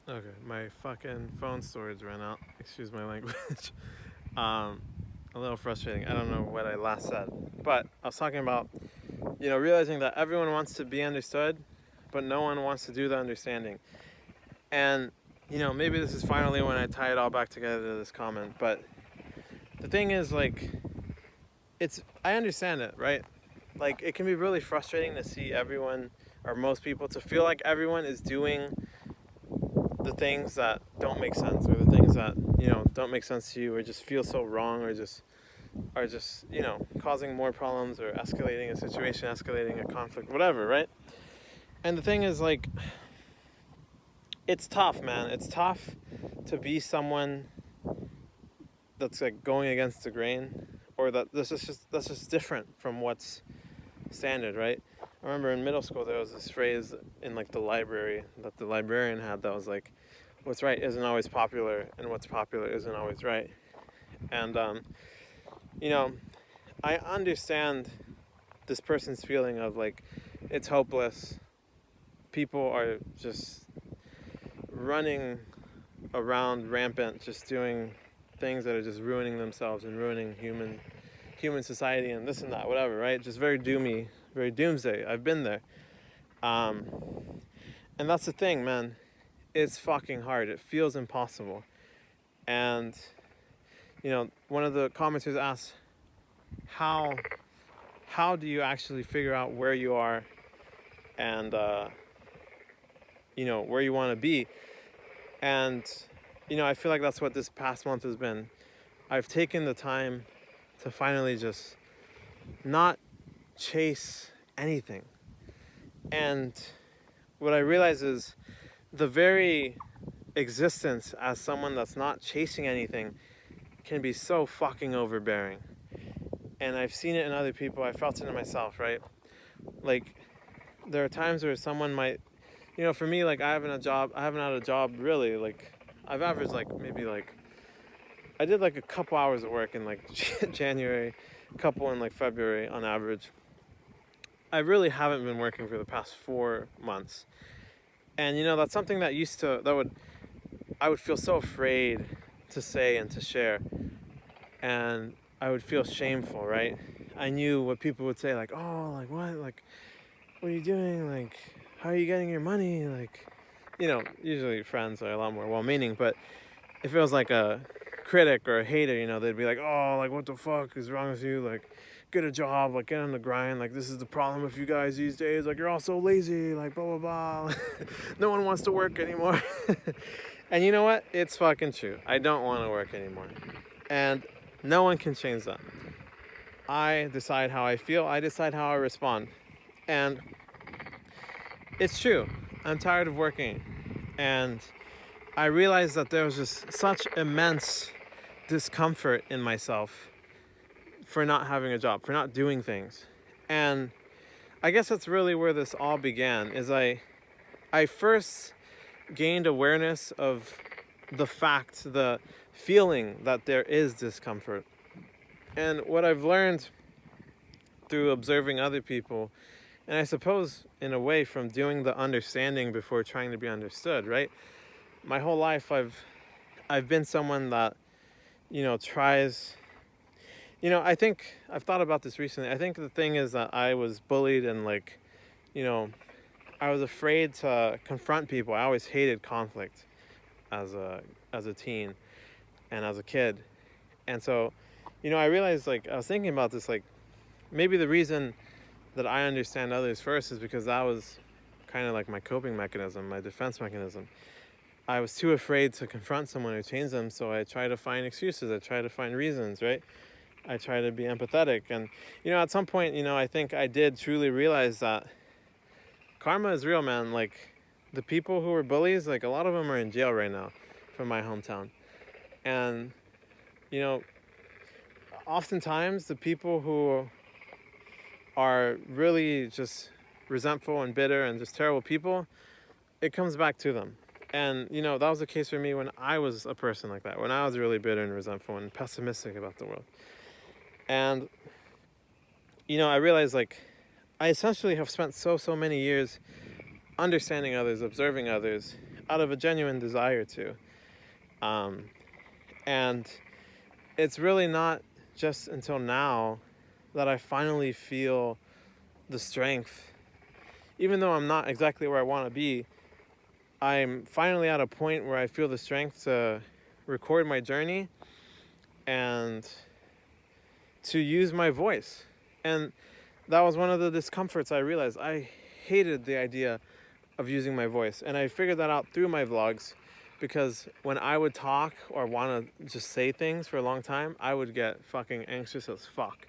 Okay, my fucking phone storage ran out. Excuse my language. um, a little frustrating. I don't know what I last said, but I was talking about, realizing that everyone wants to be understood, but no one wants to do the understanding. And, maybe this is finally when I tie it all back together to this comment, but the thing is, like, I understand it, right? Like, it can be really frustrating to see everyone, or most people, to feel like everyone is doing the things that don't make sense, or the things that don't make sense to you, or just feel so wrong, or just causing more problems, or escalating a situation, escalating a conflict, whatever, right? And the thing is, like, it's tough, man. It's tough to be someone that's like going against the grain, or that's just different from what's standard, right? I remember in middle school there was this phrase in like the library that the librarian had that was like, what's right isn't always popular, and what's popular isn't always right. And you know, I understand this person's feeling of like, it's hopeless. People are just running around rampant, just doing things that are just ruining themselves and ruining human society and this and that, whatever, right? Just very doomy, very doomsday. I've been there. Um, and that's the thing, man. It's fucking hard. It feels impossible. And one of the commenters asked, how how do you actually figure out where you are, and where you want to be? And I feel like that's what this past month has been. I've taken the time to finally just not chase anything. And what I realize is the very existence as someone that's not chasing anything can be so fucking overbearing. And I've seen it in other people. I felt it in myself, right? Like, there are times where someone might, for me, like, I haven't had a job really. Like, I've averaged like maybe like, I did like a couple hours of work in like January, a couple in like February on average. I really haven't been working for the past 4 months. And that's something I would feel so afraid to say and to share. And I would feel shameful, right? I knew what people would say, like, oh, like, what are you doing? Like, how are you getting your money? Like, usually friends are a lot more well-meaning, but if it was like a critic or a hater, they'd be like, oh, like, what the fuck is wrong with you? Like, get a job, like, get on the grind. Like, this is the problem with you guys these days. Like, you're all so lazy, like, blah, blah, blah. No one wants to work anymore. And you know what? It's fucking true. I don't want to work anymore. And no one can change that. I decide how I feel. I decide how I respond. And it's true. I'm tired of working. And I realized that there was just such immense discomfort in myself for not having a job, for not doing things. And I guess that's really where this all began. Is I first gained awareness of the feeling that there is discomfort. And what I've learned through observing other people, and I suppose in a way from doing the understanding before trying to be understood, right? My whole life I've been someone that, tries, I think I've thought about this recently. I think the thing is that I was bullied, and like, you know, I was afraid to confront people. I always hated conflict as a teen and as a kid. And so, I realized, like, I was thinking about this, like, maybe the reason that I understand others first is because that was kind of like my coping mechanism, my defense mechanism. I was too afraid to confront someone or change them, so I try to find excuses. I try to find reasons, right? I try to be empathetic. And, at some point, I think I did truly realize that karma is real, man. Like, the people who were bullies, like, a lot of them are in jail right now from my hometown. And, you know, oftentimes the people who are really just resentful and bitter and just terrible people, it comes back to them. And, that was the case for me when I was a person like that, when I was really bitter and resentful and pessimistic about the world. And, I realized, like, I essentially have spent so many years understanding others, observing others. out of a genuine desire to. And it's really not just until now that I finally feel the strength. Even though I'm not exactly where I want to be, I'm finally at a point where I feel the strength to record my journey and to use my voice. And that was one of the discomforts I realized. I hated the idea of using my voice. And I figured that out through my vlogs, because when I would talk or want to just say things for a long time, I would get fucking anxious as fuck.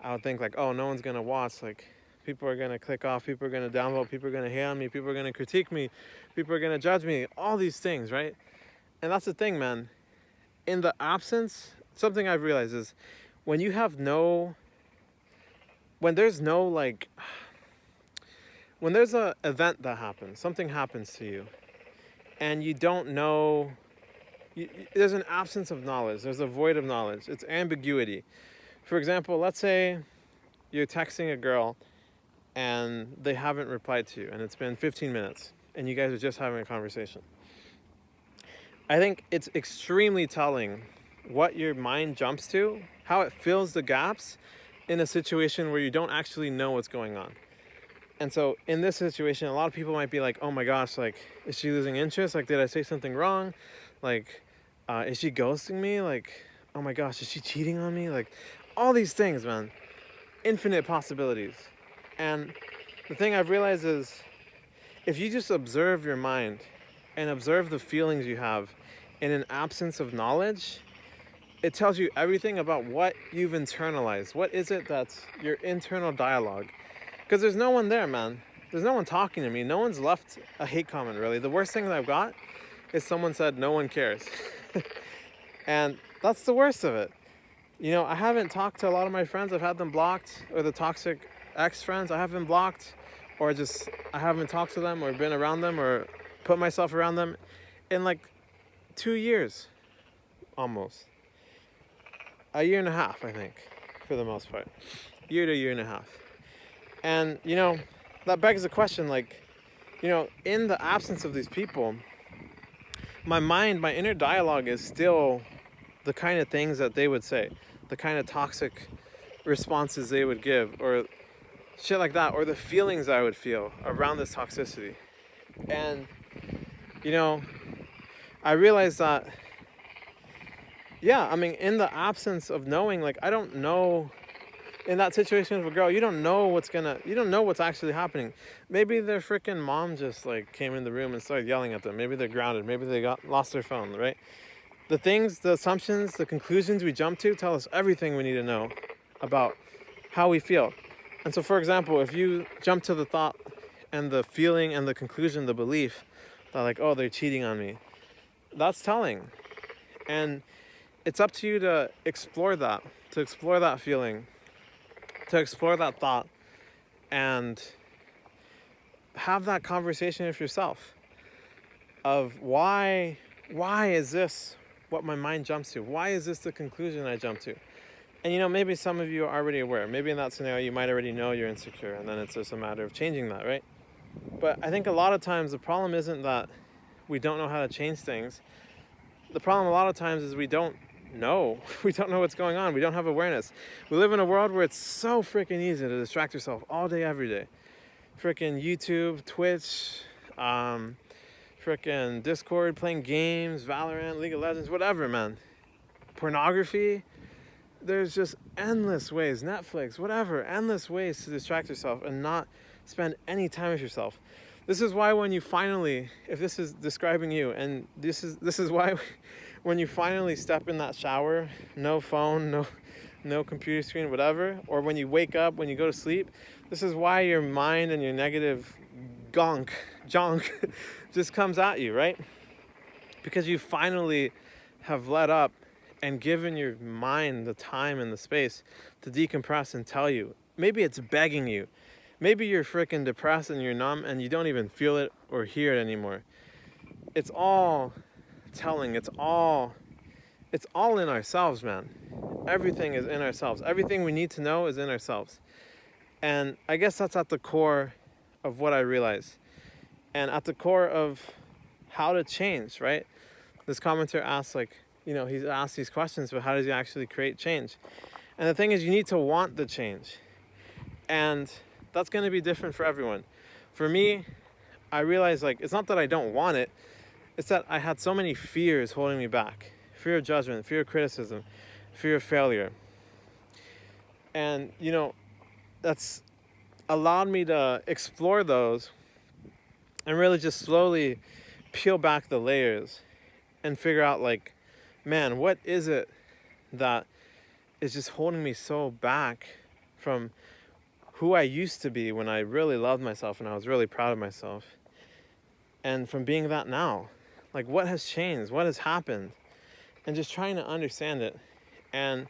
I would think like, oh, no one's gonna watch, like people are gonna click off, people are gonna downvote, people are gonna hate on me, people are gonna critique me, people are gonna judge me, all these things, right? And that's the thing, man. In the absence, something I've realized is when you have no, when there's no like, when there's a event that happens, something happens to you, and you don't know, there's an absence of knowledge, there's a void of knowledge, it's ambiguity. For example, let's say you're texting a girl and they haven't replied to you and it's been 15 minutes and you guys are just having a conversation. I think it's extremely telling what your mind jumps to, how it fills the gaps in a situation where you don't actually know what's going on. And so in this situation, a lot of people might be like, oh my gosh, like, is she losing interest? Like, did I say something wrong? Like, is she ghosting me? Like, oh my gosh, is she cheating on me? Like, all these things, man. Infinite possibilities. And the thing I've realized is if you just observe your mind and observe the feelings you have in an absence of knowledge, it tells you everything about what you've internalized. What is it that's your internal dialogue? Because there's no one there, man. There's no one talking to me. No one's left a hate comment, really. The worst thing that I've got is someone said, no one cares. And that's the worst of it. You know, I haven't talked to a lot of my friends. I've had them blocked, or the toxic ex-friends, I have them blocked, or just I haven't talked to them or been around them or put myself around them in like 2 years, almost. A year and a half, I think, for the most part. Year to year and a half. And, you know, that begs the question, like, you know, in the absence of these people, my mind, my inner dialogue is still the kind of things that they would say, the kind of toxic responses they would give, or shit like that, or the feelings I would feel around this toxicity. And, you know, I realized that, yeah, I mean, in the absence of knowing, like, I don't know, in that situation with a girl, you don't know what's actually happening. Maybe their freaking mom just, like, came in the room and started yelling at them. Maybe they're grounded. Maybe they lost their phone, right? The things, the assumptions, the conclusions we jump to tell us everything we need to know about how we feel. And so, for example, if you jump to the thought and the feeling and the conclusion, the belief that, like, oh, they're cheating on me, that's telling. And it's up to you to explore that feeling, to explore that thought, and have that conversation with yourself of why is this what my mind jumps to? Why is this the conclusion I jump to? And, you know, maybe some of you are already aware. Maybe in that scenario, you might already know you're insecure, and then it's just a matter of changing that, right? But I think a lot of times the problem isn't that we don't know how to change things. The problem a lot of times is we don't know. We don't know what's going on. We don't have awareness. We live in a world where it's so freaking easy to distract yourself all day, every day. Freaking YouTube, Twitch, freaking Discord, playing games, Valorant, League of Legends, whatever, man. Pornography. There's just endless ways, Netflix, whatever, endless ways to distract yourself and not spend any time with yourself. This is why when you finally, if this is describing you, and this is why when you finally step in that shower, no phone, no computer screen, whatever, or when you wake up, when you go to sleep, this is why your mind and your negative junk just comes at you, right? Because you finally have let up and given your mind the time and the space to decompress and tell you. Maybe it's begging you. Maybe you're freaking depressed and you're numb and you don't even feel it or hear it anymore. It's all telling. It's all in ourselves, man. Everything is in ourselves. Everything we need to know is in ourselves. And I guess that's at the core of what I realize. And at the core of how to change, right? This commenter asks, like, he's asked these questions, but how does he actually create change? And the thing is, you need to want the change. And that's going to be different for everyone. For me, I realized, like, it's not that I don't want it, it's that I had so many fears holding me back. Fear of judgment, fear of criticism, fear of failure. And, that's allowed me to explore those and really just slowly peel back the layers and figure out, like, man, what is it that is just holding me so back from who I used to be when I really loved myself and I was really proud of myself, and from being that now. Like, what has changed? What has happened? And just trying to understand it. And,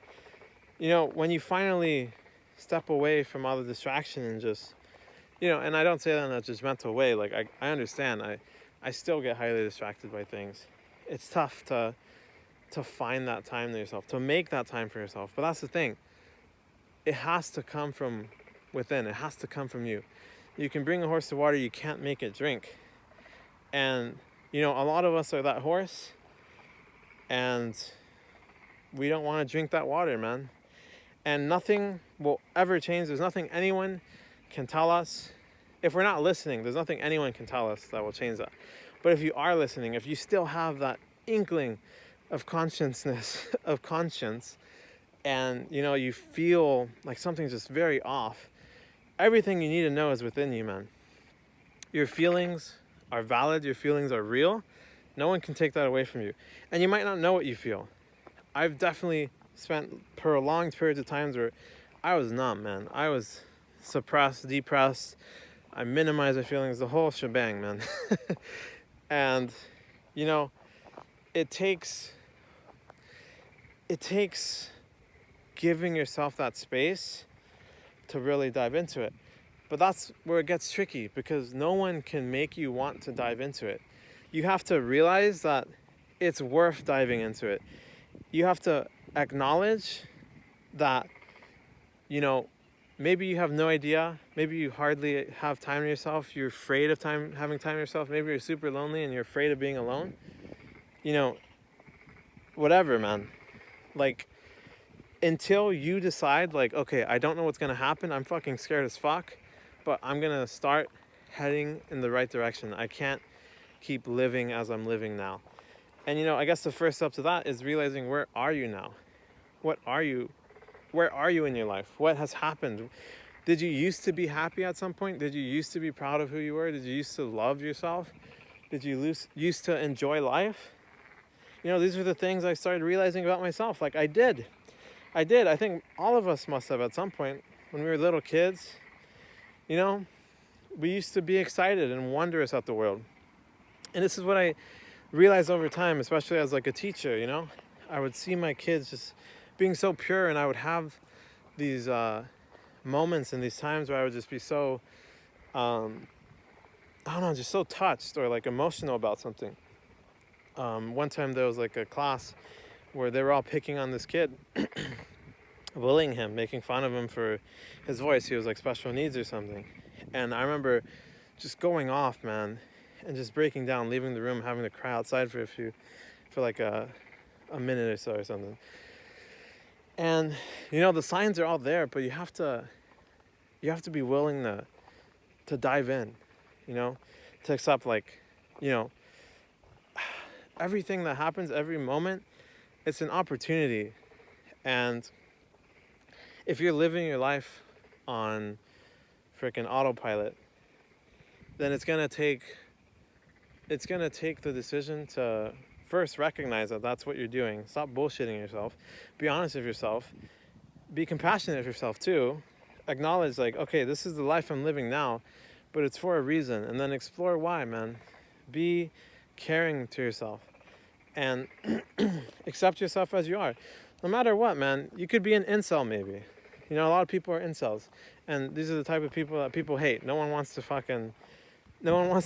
when you finally step away from all the distraction and just, and I don't say that in a judgmental way. Like, I understand. I still get highly distracted by things. It's tough to find that time to yourself, to make that time for yourself. But that's the thing. It has to come from within. It has to come from you. You can bring a horse to water, you can't make it drink. And, a lot of us are that horse, and we don't want to drink that water, man. And nothing will ever change. There's nothing anyone can tell us. If we're not listening, there's nothing anyone can tell us that will change that. But if you are listening, if you still have that inkling of consciousness, of conscience, and, you feel like something's just very off, everything you need to know is within you, man. Your feelings are valid. Your feelings are real. No one can take that away from you. And you might not know what you feel. I've definitely spent prolonged periods of times where I was numb, man. I was suppressed, depressed. I minimized my feelings, the whole shebang, man. And, it takes giving yourself that space to really dive into it. But that's where it gets tricky, because no one can make you want to dive into it. You have to realize that it's worth diving into it. You have to acknowledge that, maybe you have no idea. Maybe you hardly have time to yourself. You're afraid of having time to yourself. Maybe you're super lonely and you're afraid of being alone. Whatever, man. Like, until you decide, like, okay, I don't know what's going to happen. I'm fucking scared as fuck. But I'm going to start heading in the right direction. I can't keep living as I'm living now. And, I guess the first step to that is realizing, where are you now? What are you? Where are you in your life? What has happened? Did you used to be happy at some point? Did you used to be proud of who you were? Did you used to love yourself? Did you used to enjoy life? These are the things I started realizing about myself. Like, I did. I think all of us must have at some point when we were little kids. We used to be excited and wondrous at the world. And this is what I realized over time, especially as like a teacher, I would see my kids just being so pure, and I would have these moments and these times where I would just be so, just so touched or like emotional about something. One time there was like a class where they were all picking on this kid, bullying him, making fun of him for his voice. He was like special needs or something. And I remember just going off, man, and just breaking down, leaving the room, having to cry outside for like a minute or so or something. And the signs are all there, but you have to be willing to dive in, to accept, like, everything that happens, every moment, it's an opportunity. And if you're living your life on freaking autopilot, then it's gonna take the decision to first recognize that that's what you're doing. Stop bullshitting yourself. Be honest with yourself. Be compassionate with yourself too. Acknowledge, like, okay, this is the life I'm living now, but it's for a reason. And then explore why, man. Be caring to yourself. And accept yourself as you are. No matter what, man. You could be an incel, maybe. A lot of people are incels. And these are the type of people that people hate. No one wants to fucking help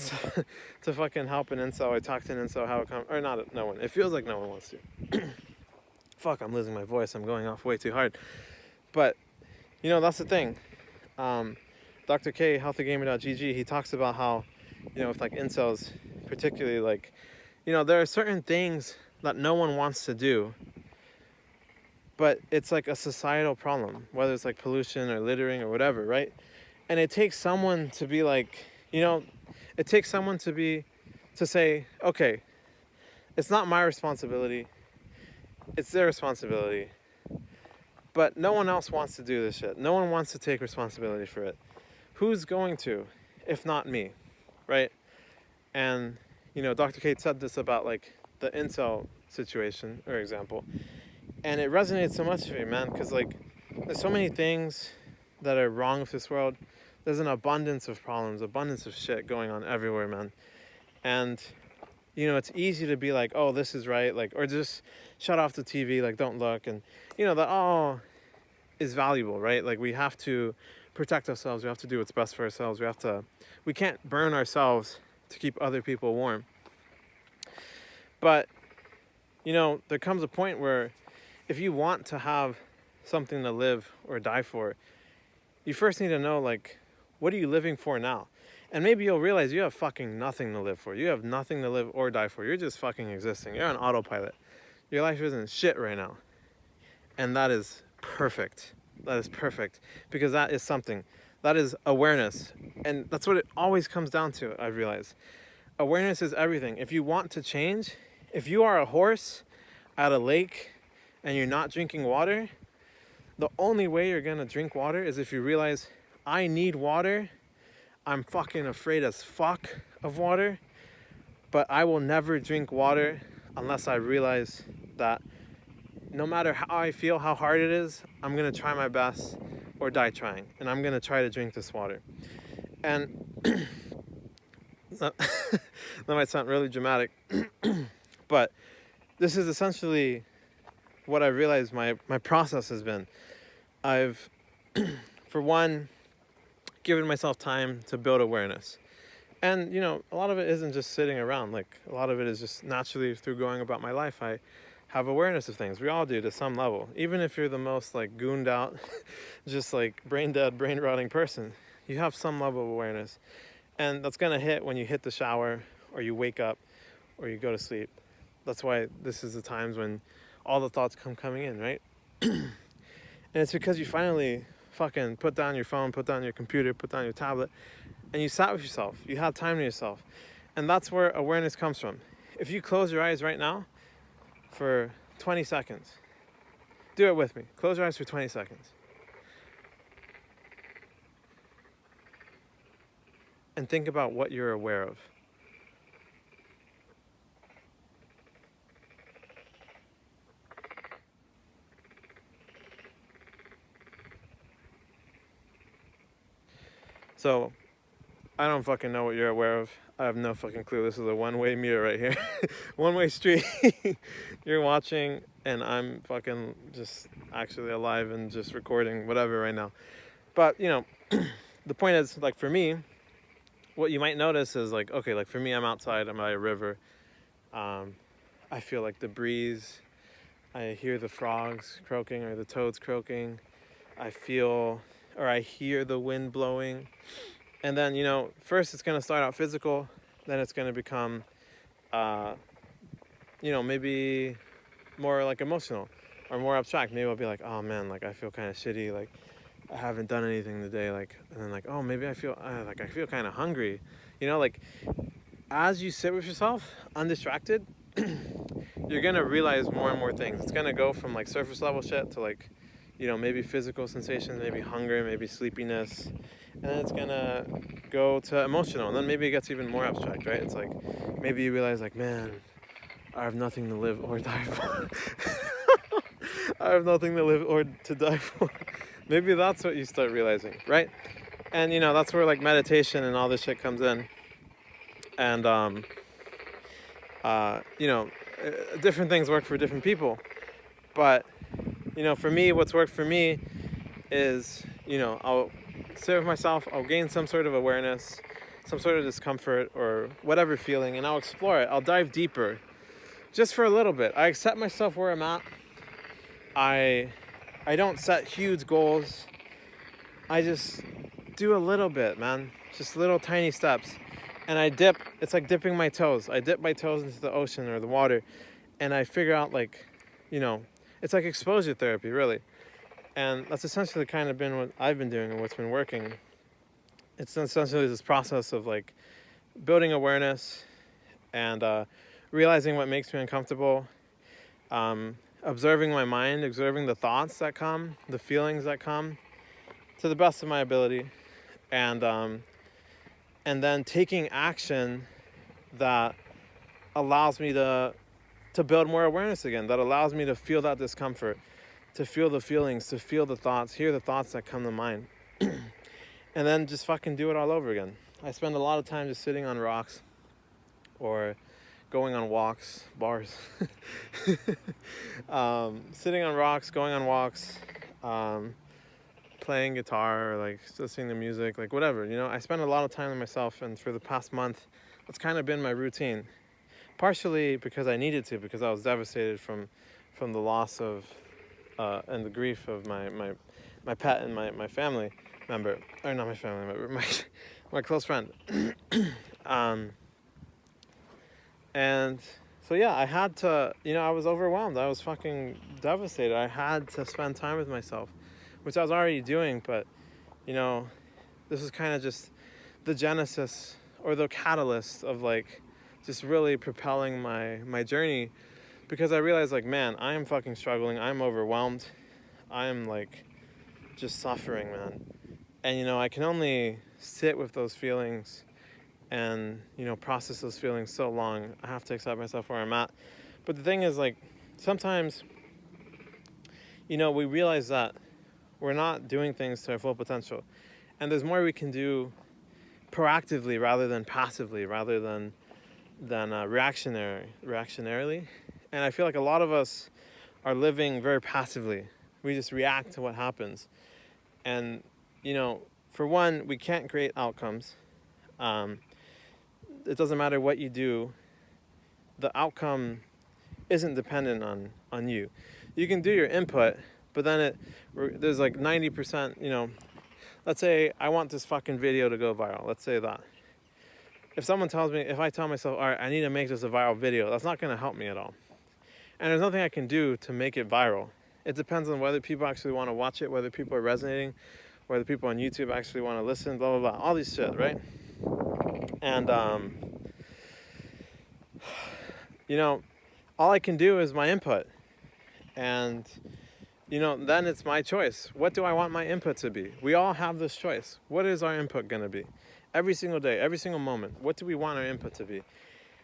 an incel or talk to an incel how it comes. Or not, no one. It feels like no one wants to. Fuck, I'm losing my voice. I'm going off way too hard. But, that's the thing. Dr. K, healthygamer.gg, he talks about how, with like incels, particularly like there are certain things that no one wants to do, but it's like a societal problem, whether it's like pollution or littering or whatever, right? And it takes someone to be like, it takes someone to say, okay, it's not my responsibility, it's their responsibility. But no one else wants to do this shit. No one wants to take responsibility for it. Who's going to, if not me, right? And, Dr. Kate said this about like the incel situation or example. And it resonates so much with me, man, because like there's so many things that are wrong with this world. There's an abundance of problems, abundance of shit going on everywhere, man. And, it's easy to be like, oh, this is right, like, or just shut off the TV, like, don't look. And, that all is valuable, right? Like, we have to protect ourselves. We have to do what's best for ourselves. We can't burn ourselves to keep other people warm. But, there comes a point where if you want to have something to live or die for, you first need to know, like, what are you living for now? And maybe you'll realize you have fucking nothing to live for. You have nothing to live or die for. You're just fucking existing. You're on autopilot. Your life isn't shit right now. And that is perfect. That is perfect. Because that is something. That is awareness. And that's what it always comes down to, I realize. Awareness is everything. If you want to change, if you are a horse at a lake and you're not drinking water, the only way you're gonna drink water is if you realize, I need water. I'm fucking afraid as fuck of water, but I will never drink water unless I realize that no matter how I feel, how hard it is, I'm gonna try my best or die trying, and I'm gonna try to drink this water. And that might sound really dramatic, but this is essentially what I realized my process has been. I've, for one, given myself time to build awareness. And, a lot of it isn't just sitting around. Like, a lot of it is just naturally through going about my life. I have awareness of things. We all do to some level. Even if you're the most, like, gooned out, just, like, brain dead, brain rotting person, you have some level of awareness. And that's going to hit when you hit the shower, or you wake up, or you go to sleep. That's why this is the times when all the thoughts come coming in, right? And it's because you finally fucking put down your phone, put down your computer, put down your tablet, and you sat with yourself. You had time to yourself. And that's where awareness comes from. If you close your eyes right now for 20 seconds, do it with me. Close your eyes for 20 seconds. And think about what you're aware of. So, I don't fucking know what you're aware of. I have no fucking clue. This is a one-way mirror right here. One-way street. You're watching, and I'm fucking just actually alive and just recording whatever right now. But, the point is, like, for me, what you might notice is, like, okay, like, for me, I'm outside. I'm by a river. I feel, like, the breeze. I hear the frogs croaking or the toads croaking. I hear the wind blowing. And then, first it's going to start out physical, then it's going to become, maybe more like emotional or more abstract. Maybe I'll be like, oh man, like I feel kind of shitty, like I haven't done anything today, like, and then like, oh, maybe I feel kind of hungry, like as you sit with yourself, undistracted, you're going to realize more and more things. It's going to go from like surface level shit to like, maybe physical sensations, maybe hunger, maybe sleepiness, and then it's gonna go to emotional, and then maybe it gets even more abstract, right? It's like, maybe you realize like, man, I have nothing to live or die for. I have nothing to live or to die for. Maybe that's what you start realizing, right? And that's where like meditation and all this shit comes in. And different things work for different people, but for me, what's worked for me is, I'll sit with myself, I'll gain some sort of awareness, some sort of discomfort or whatever feeling, and I'll explore it. I'll dive deeper just for a little bit. I accept myself where I'm at. I don't set huge goals. I just do a little bit, man. Just little tiny steps. and I dip. It's like dipping my toes. I dip my toes into the ocean or the water, and I figure out, like, you know, it's like exposure therapy, really. And that's essentially kind of been what I've been doing and what's been working. It's essentially this process of like building awareness and realizing what makes me uncomfortable, observing my mind, observing the thoughts that come, the feelings that come, to the best of my ability, and then taking action that allows me to build more awareness again, that allows me to feel that discomfort, to feel the feelings, to feel the thoughts, hear the thoughts that come to mind, and then just fucking do it all over again. I spend a lot of time just sitting on rocks or going on walks, bars, sitting on rocks, going on walks, playing guitar, or like listening to music, like whatever, you know. I spend a lot of time with myself, and for the past month, that's kind of been my routine. Partially because I needed to, because I was devastated from the loss of and the grief of my pet and my family member, or not my family member, my close friend. And so yeah, I had to, you know, I was overwhelmed. I was fucking devastated. I had to spend time with myself, which I was already doing, but you know, this is kind of just the genesis or the catalyst of like just really propelling my journey, because I realized, like, man, I am fucking struggling. I'm overwhelmed. I am like just suffering, man. And you know, I can only sit with those feelings and, you know, process those feelings so long. I have to accept myself where I'm at. But the thing is, like, sometimes, you know, we realize that we're not doing things to our full potential, and there's more we can do proactively rather than passively, rather than reactionarily. And I feel like a lot of us are living very passively. We just react to what happens. And, you know, for one, we can't create outcomes. It doesn't matter what you do. The outcome isn't dependent on you. You can do your input, but then there's like 90%, you know, let's say I want this fucking video to go viral. Let's say that. If I tell myself, all right, I need to make this a viral video, that's not going to help me at all. And there's nothing I can do to make it viral. It depends on whether people actually want to watch it, whether people are resonating, whether people on YouTube actually want to listen, blah, blah, blah, all these shit, right? And, you know, all I can do is my input. And, you know, then it's my choice. What do I want my input to be? We all have this choice. What is our input going to be? Every single day, every single moment, what do we want our input to be?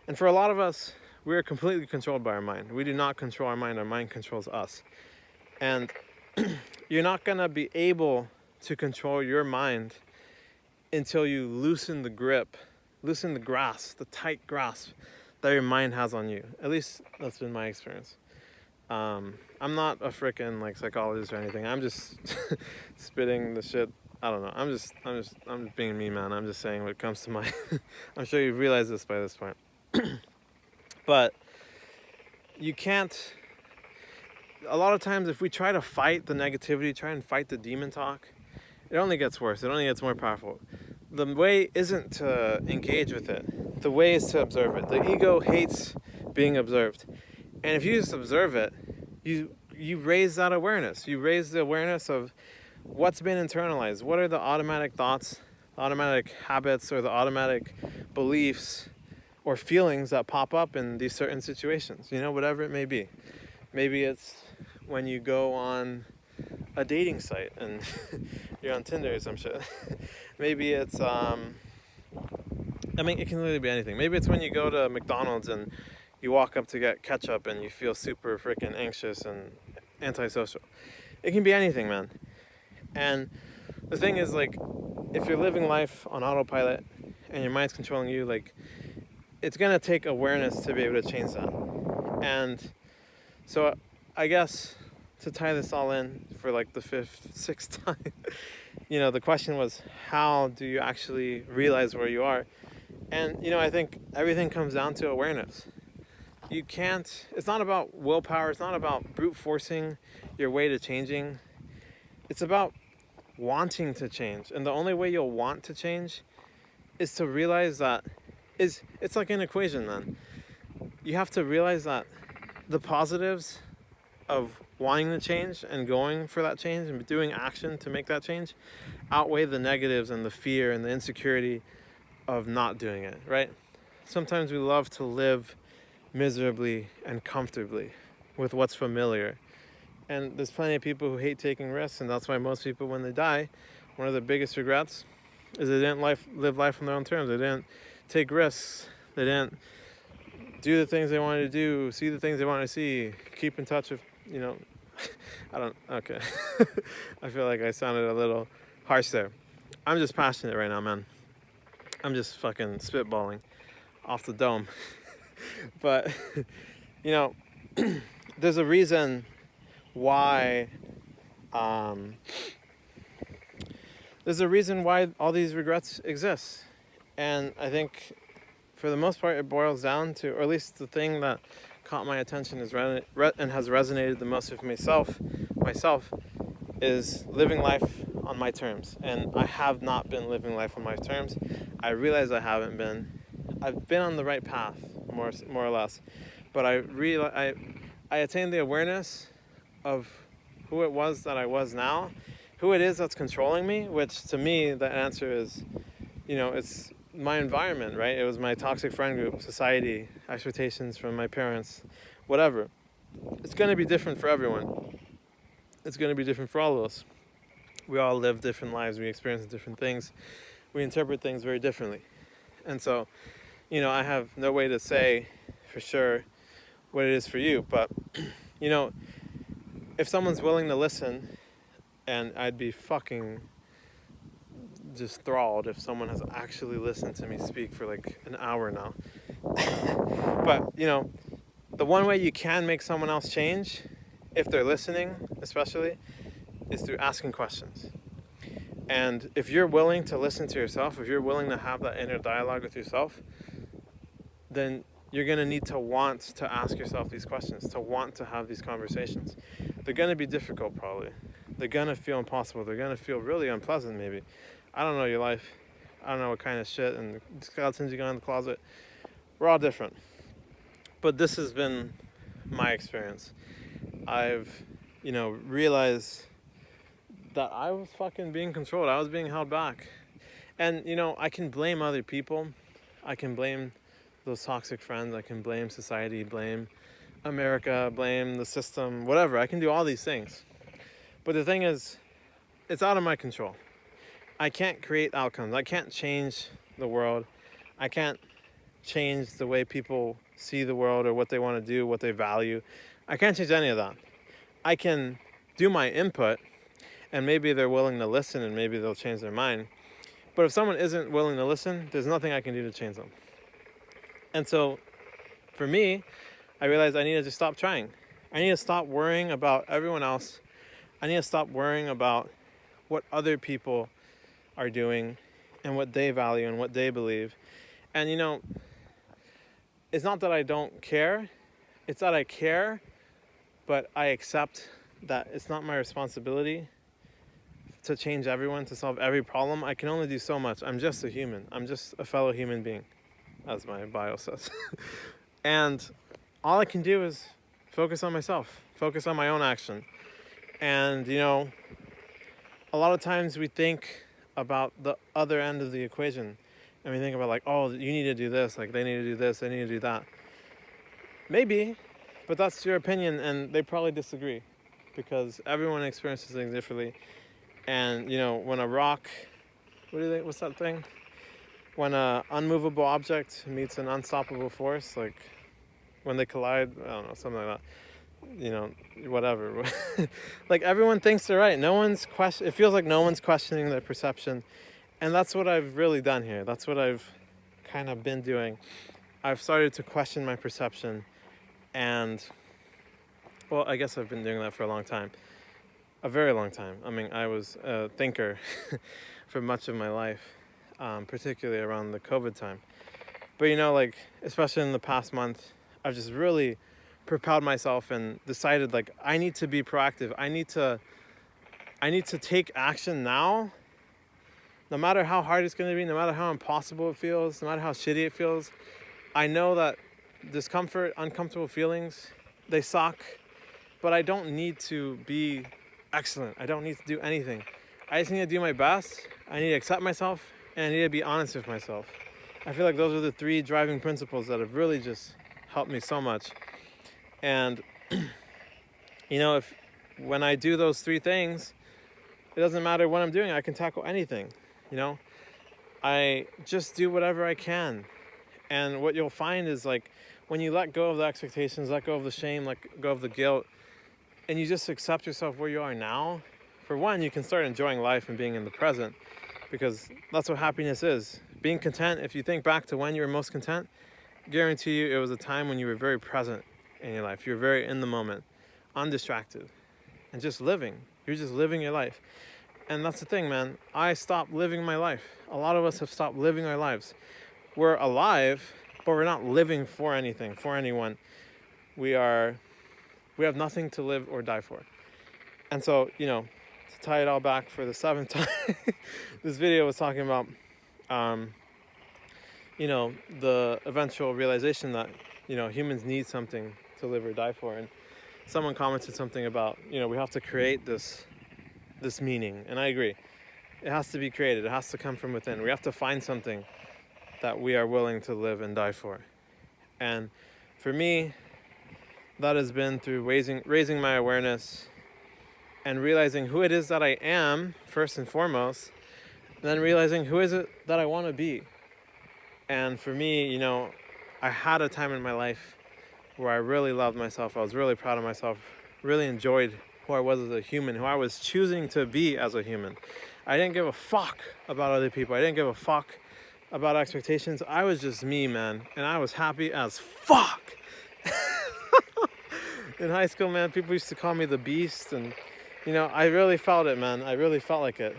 And for a lot of us, we are completely controlled by our mind. We do not control our mind controls us. And you're not gonna be able to control your mind until you loosen the grip, loosen the grasp, the tight grasp that your mind has on you. At least that's been my experience. I'm not a frickin' like psychologist or anything. I'm just spitting the shit. I don't know. I'm just being me, man. I'm just saying what comes to mind. I'm sure you've realized this by this point. But you can't, a lot of times if we try to fight the negativity, try and fight the demon talk, it only gets worse. It only gets more powerful. The way isn't to engage with it. The way is to observe it. The ego hates being observed. And if you just observe it, you raise that awareness. You raise the awareness of what's been internalized. What are the automatic thoughts, the automatic habits, or the automatic beliefs or feelings that pop up in these certain situations, you know, whatever it may be. Maybe it's when you go on a dating site and you're on Tinder or some shit. Maybe it's, I mean, it can literally be anything. Maybe it's when you go to McDonald's and you walk up to get ketchup and you feel super freaking anxious and antisocial. It can be anything, man. And the thing is, like, if you're living life on autopilot and your mind's controlling you, like, it's gonna take awareness to be able to change that. And so I guess to tie this all in for like the sixth time, you know, the question was, how do you actually realize where you are? And, you know, I think everything comes down to awareness. You can't, it's not about willpower, it's not about brute forcing your way to changing. It's about wanting to change. And the only way you'll want to change is to realize that it's like an equation then. You have to realize that the positives of wanting to change and going for that change and doing action to make that change outweigh the negatives and the fear and the insecurity of not doing it, right? Sometimes we love to live miserably and comfortably with what's familiar. And there's plenty of people who hate taking risks, and that's why most people, when they die, one of their biggest regrets is they didn't live life on their own terms. They didn't take risks. They didn't do the things they wanted to do, see the things they wanted to see, keep in touch with, okay. I feel like I sounded a little harsh there. I'm just passionate right now, man. I'm just fucking spitballing off the dome. But, there's a reason why, all these regrets exist. And I think for the most part, it boils down to, or at least the thing that caught my attention and has resonated the most with myself, is living life on my terms. And I have not been living life on my terms. I realize I haven't been. I've been on the right path, more or less. But I attained the awareness of who it was that I was now, who it is that's controlling me, which to me, the answer is, it's my environment, right? It was my toxic friend group, society, expectations from my parents, whatever. It's going to be different for everyone. It's going to be different for all of us. We all live different lives. We experience different things. We interpret things very differently. And so, I have no way to say for sure what it is for you. But, if someone's willing to listen, and I'd be fucking just thralled if someone has actually listened to me speak for like an hour now. But, the one way you can make someone else change, if they're listening especially, is through asking questions. And if you're willing to listen to yourself, if you're willing to have that inner dialogue with yourself, then you're going to need to want to ask yourself these questions, to want to have these conversations. They're going to be difficult, probably. They're going to feel impossible. They're going to feel really unpleasant, maybe. I don't know your life. I don't know what kind of shit and skeletons you got in the closet. We're all different. But this has been my experience. I've, realized that I was fucking being controlled. I was being held back. And, I can blame other people. I can blame those toxic friends. I can blame society, blame America, blame the system, whatever. I can do all these things. But the thing is, it's out of my control. I can't create outcomes. I can't change the world. I can't change the way people see the world or what they want to do, what they value. I can't change any of that. I can do my input, and maybe they're willing to listen and maybe they'll change their mind. But if someone isn't willing to listen, there's nothing I can do to change them. And so for me, I realized I needed to stop trying. I need to stop worrying about everyone else. I need to stop worrying about what other people are doing and what they value and what they believe. And it's not that I don't care. It's that I care, but I accept that it's not my responsibility to change everyone, to solve every problem. I can only do so much. I'm just a human. I'm just a fellow human being, as my bio says. And all I can do is focus on myself, focus on my own action. And, a lot of times we think about the other end of the equation. And we think about like, oh, you need to do this, like they need to do this, they need to do that. Maybe, but that's your opinion and they probably disagree because everyone experiences things differently. And, when a rock, what's that thing? When an unmovable object meets an unstoppable force, like when they collide, I don't know, something like that. Whatever. Like everyone thinks they're right. It feels like no one's questioning their perception. And that's what I've really done here. That's what I've kind of been doing. I've started to question my perception. And, well, I guess I've been doing that for a long time. A very long time. I mean, I was a thinker for much of my life, particularly around the COVID time. But, especially in the past month, I've just really propelled myself and decided, I need to be proactive. I need to take action now no matter how hard it's going to be, no matter how impossible it feels, no matter how shitty it feels, I know that discomfort, uncomfortable feelings, they suck, but I don't need to be excellent. I don't need to do anything. I just need to do my best. I need to accept myself, and I need to be honest with myself. I feel like those are the 3 driving principles that have really just helped me so much. And, when I do those 3 things, it doesn't matter what I'm doing. I can tackle anything, I just do whatever I can. And what you'll find is, like, when you let go of the expectations, let go of the shame, let go of the guilt, and you just accept yourself where you are now, for one, you can start enjoying life and being in the present, because that's what happiness is. Being content, if you think back to when you were most content, guarantee you it was a time when you were very present in your life. You were very in the moment, undistracted, and just living. You're just living your life. And that's the thing, man. I stopped living my life. A lot of us have stopped living our lives. We're alive, but we're not living for anything, for anyone. We have nothing to live or die for. And so, to tie it all back for the 7th time, this video was talking about, the eventual realization that, humans need something to live or die for. And someone commented something about, we have to create this meaning. And I agree. It has to be created. It has to come from within. We have to find something that we are willing to live and die for. And for me, that has been through raising my awareness and realizing who it is that I am, first and foremost, and then realizing who is it that I want to be. And for me, I had a time in my life where I really loved myself. I was really proud of myself, really enjoyed who I was as a human, who I was choosing to be as a human. I didn't give a fuck about other people. I didn't give a fuck about expectations. I was just me, man. And I was happy as fuck. In high school, man, people used to call me the Beast. And, I really felt it, man. I really felt like it.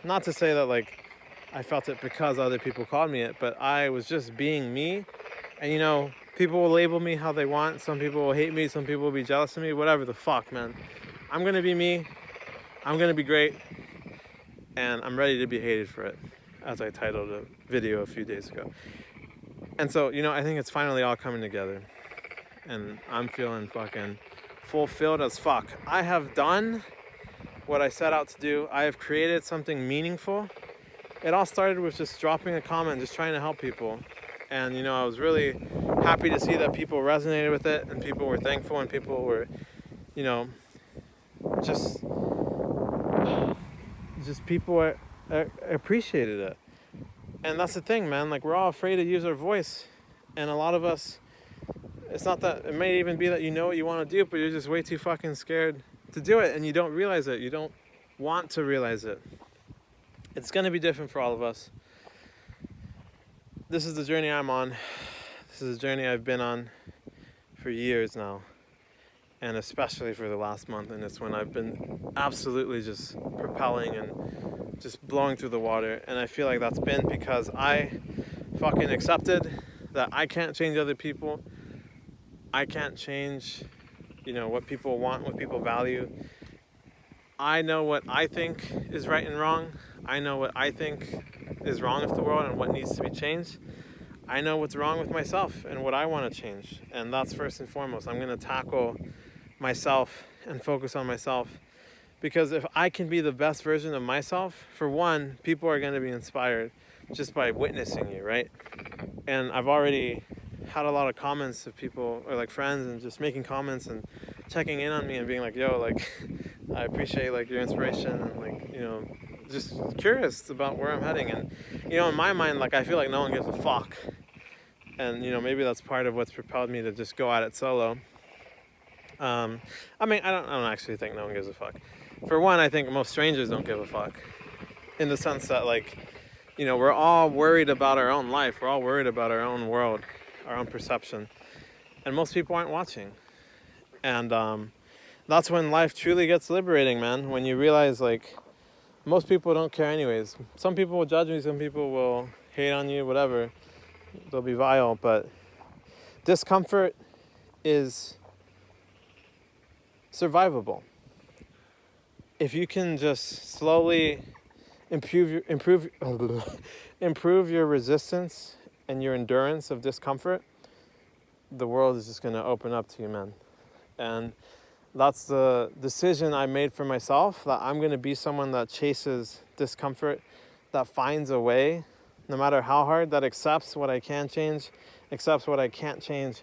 Not to say that, like, I felt it because other people called me it, but I was just being me. And, people will label me how they want. Some people will hate me. Some people will be jealous of me. Whatever the fuck, man. I'm going to be me. I'm going to be great. And I'm ready to be hated for it, as I titled a video a few days ago. And so, I think it's finally all coming together. And I'm feeling fucking fulfilled as fuck. I have done what I set out to do. I have created something meaningful. It all started with just dropping a comment, just trying to help people. And, I was really happy to see that people resonated with it, and people were thankful, and people were, just people appreciated it. And that's the thing, man. Like, we're all afraid to use our voice. And a lot of us, it's not that, it may even be that you know what you want to do, but you're just way too fucking scared to do it, and you don't realize it. You don't want to realize it. It's going to be different for all of us. This is the journey I'm on. This is a journey I've been on for years now, and especially for the last month. And it's when I've been absolutely just propelling and just blowing through the water. And I feel like that's been because I fucking accepted that I can't change other people. I can't change, what people want, what people value. I know what I think is right and wrong. I know what I think is wrong with the world and what needs to be changed. I know what's wrong with myself and what I want to change. And that's first and foremost. I'm going to tackle myself and focus on myself. Because if I can be the best version of myself, for one, people are going to be inspired just by witnessing you, right? And I've already had a lot of comments of people, or like friends, and just making comments and checking in on me and being like, yo, like, I appreciate like your inspiration, and like, just curious about where I'm heading. And, in my mind, like, I feel like no one gives a fuck. And, maybe that's part of what's propelled me to just go at it solo. I don't actually think no one gives a fuck. For one, I think most strangers don't give a fuck. In the sense that, like, we're all worried about our own life. We're all worried about our own world, our own perception. And most people aren't watching. And that's when life truly gets liberating, man. When you realize, like, most people don't care anyways. Some people will judge me. Some people will hate on you, whatever. They'll be vile. But discomfort is survivable. If you can just slowly improve improve your resistance and your endurance of discomfort, the world is just going to open up to you, man. And that's the decision I made for myself, that I'm going to be someone that chases discomfort, that finds a way, no matter how hard, that accepts what I can change, accepts what I can't change,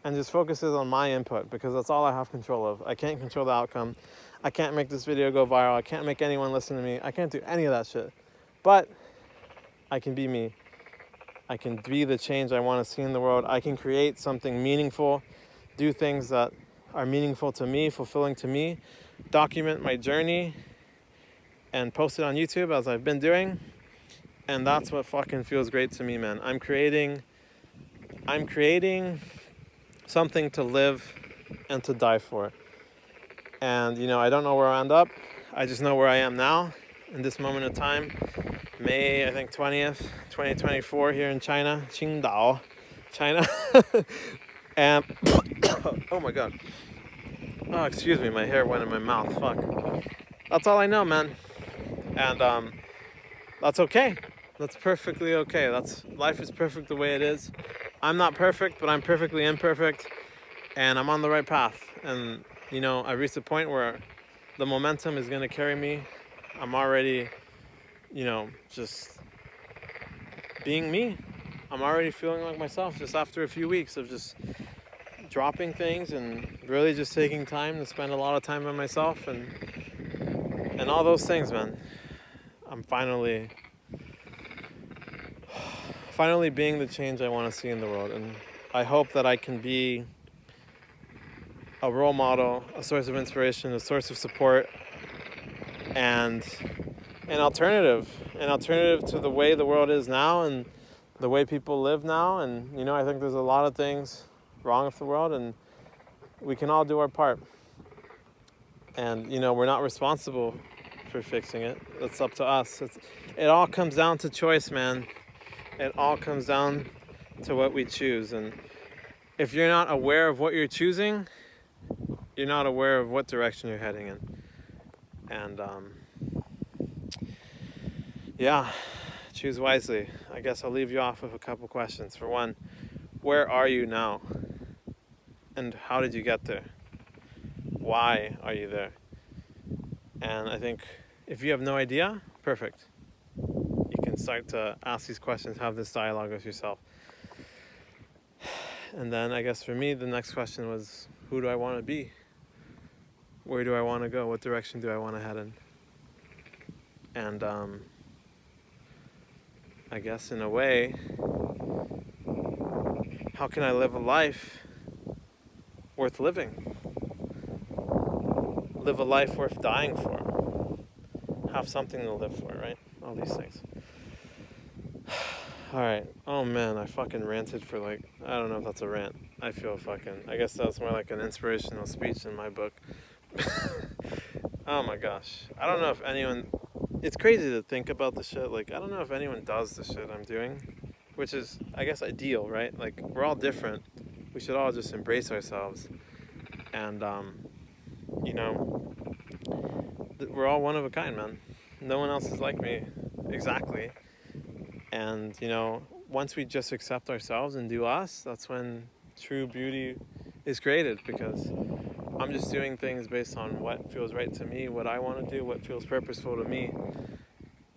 and just focuses on my input, because that's all I have control of. I can't control the outcome. I can't make this video go viral. I can't make anyone listen to me. I can't do any of that shit. But I can be me. I can be the change I want to see in the world. I can create something meaningful, do things that are meaningful to me, fulfilling to me, document my journey, and post it on YouTube as I've been doing. And that's what fucking feels great to me, man. I'm creating something to live and to die for. And, I don't know where I'll end up. I just know where I am now, in this moment of time. May, I think, 20th, 2024 here in China, Qingdao, China. And, oh my God. Oh, excuse me, my hair went in my mouth, fuck. That's all I know, man. And that's okay. That's perfectly okay. Life is perfect the way it is. I'm not perfect, but I'm perfectly imperfect. And I'm on the right path. And, I reached a point where the momentum is going to carry me. I'm already, just being me. I'm already feeling like myself just after a few weeks of just dropping things and really just taking time to spend a lot of time by myself and all those things, man. I'm finally being the change I want to see in the world. And I hope that I can be a role model, a source of inspiration, a source of support, and an alternative to the way the world is now and the way people live now. And, I think there's a lot of things wrong with the world, and we can all do our part. And, we're not responsible for fixing it. It's up to us. It all comes down to choice, man. It all comes down to what we choose. And if you're not aware of what you're choosing, you're not aware of what direction you're heading in. And, yeah, choose wisely. I guess I'll leave you off with a couple questions. For one, where are you now? And how did you get there? Why are you there? And I think if you have no idea, perfect. You can start to ask these questions, have this dialogue with yourself. And then I guess for me, the next question was, who do I want to be? Where do I want to go? What direction do I want to head in? And I guess in a way, how can I live a life worth living? Live a life worth dying for. Have something to live for, right? All these things. Alright. Oh man, I fucking ranted for I don't know if that's a rant. I guess that's more like an inspirational speech in my book. Oh my gosh. I don't know if anyone, it's crazy to think about the shit. I don't know if anyone does the shit I'm doing, which is, I guess, ideal, right? We're all different. We should all just embrace ourselves. And, we're all one of a kind, man. No one else is like me. Exactly. And, once we just accept ourselves and do us, that's when true beauty is created, because I'm just doing things based on what feels right to me, what I want to do, what feels purposeful to me.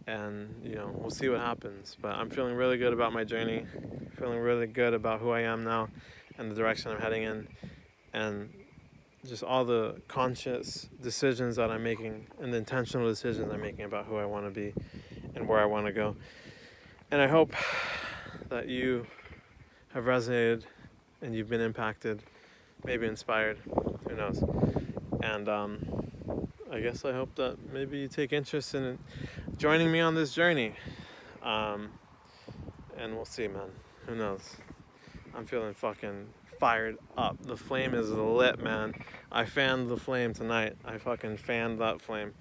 And, we'll see what happens. But I'm feeling really good about my journey, feeling really good about who I am now and the direction I'm heading in, and just all the conscious decisions that I'm making and the intentional decisions I'm making about who I want to be and where I want to go. And I hope that you have resonated and you've been impacted, maybe inspired, who knows. And I guess I hope that maybe you take interest in joining me on this journey. And we'll see, man. Who knows? I'm feeling fucking fired up. The flame is lit, man. I fanned the flame tonight. I fucking fanned that flame.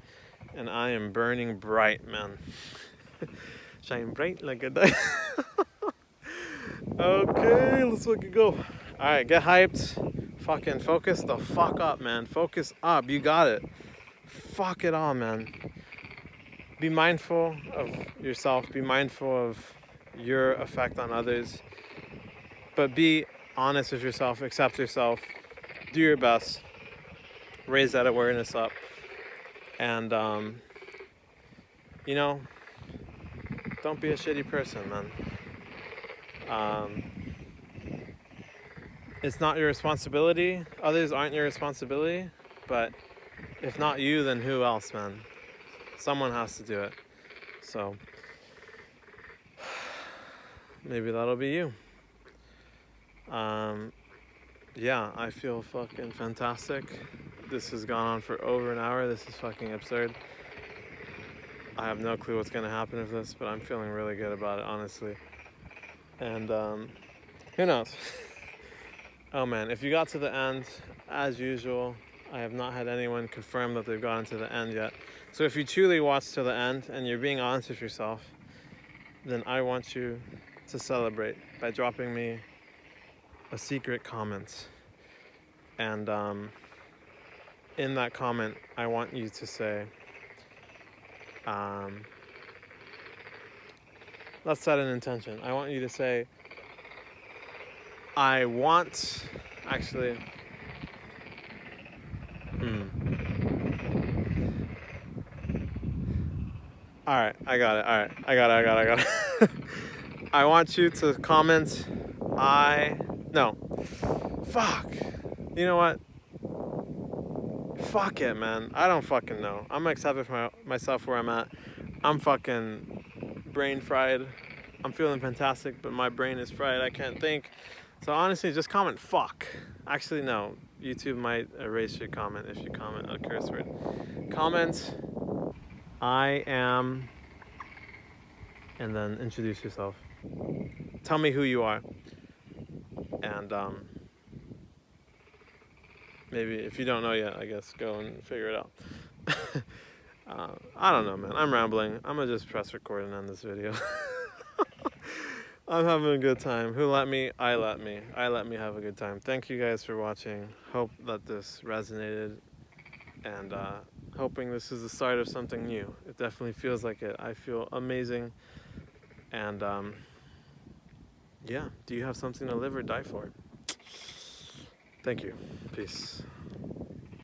And I am burning bright, man. Shine bright like a diamond. Okay, let's fucking go. Alright, get hyped. Fucking focus the fuck up, man. Focus up. You got it. Fuck it all, man. be mindful of yourself, be mindful of your effect on others, but be honest with yourself, accept yourself, do your best, raise that awareness up, and you know, don't be a shitty person, man. It's not your responsibility. Others aren't your responsibility, but if not you, then who else, man? Someone has to do it. So maybe that'll be you. Yeah, I feel fucking fantastic. This has gone on for over an hour. This is fucking absurd. I have no clue what's gonna happen with this, but I'm feeling really good about it, honestly. And who knows? Oh man, if you got to the end, as usual, I have not had anyone confirm that they've gotten to the end yet. So if you truly watched to the end and you're being honest with yourself, then I want you to celebrate by dropping me a secret comment. And in that comment, I want you to say, let's set an intention. I want you to say, I want, actually, all right, I got it. All right, I got it. I want you to comment, no, fuck. You know what? Fuck it, man. I don't fucking know. I'm gonna accept it for myself where I'm at. I'm fucking brain fried. I'm feeling fantastic, but my brain is fried. I can't think. So honestly, just comment fuck. Actually, no. YouTube might erase your comment if you comment a curse word. Comment, I am, and then introduce yourself. Tell me who you are. And maybe if you don't know yet, I guess go and figure it out. I don't know, man. I'm rambling. I'm gonna just press record and end this video. I'm having a good time. Who let me? I let me. I let me have a good time. Thank you guys for watching. Hope that this resonated, and hoping this is the start of something new. It definitely feels like it. I feel amazing. And yeah, do you have something to live or die for? Thank you. Peace.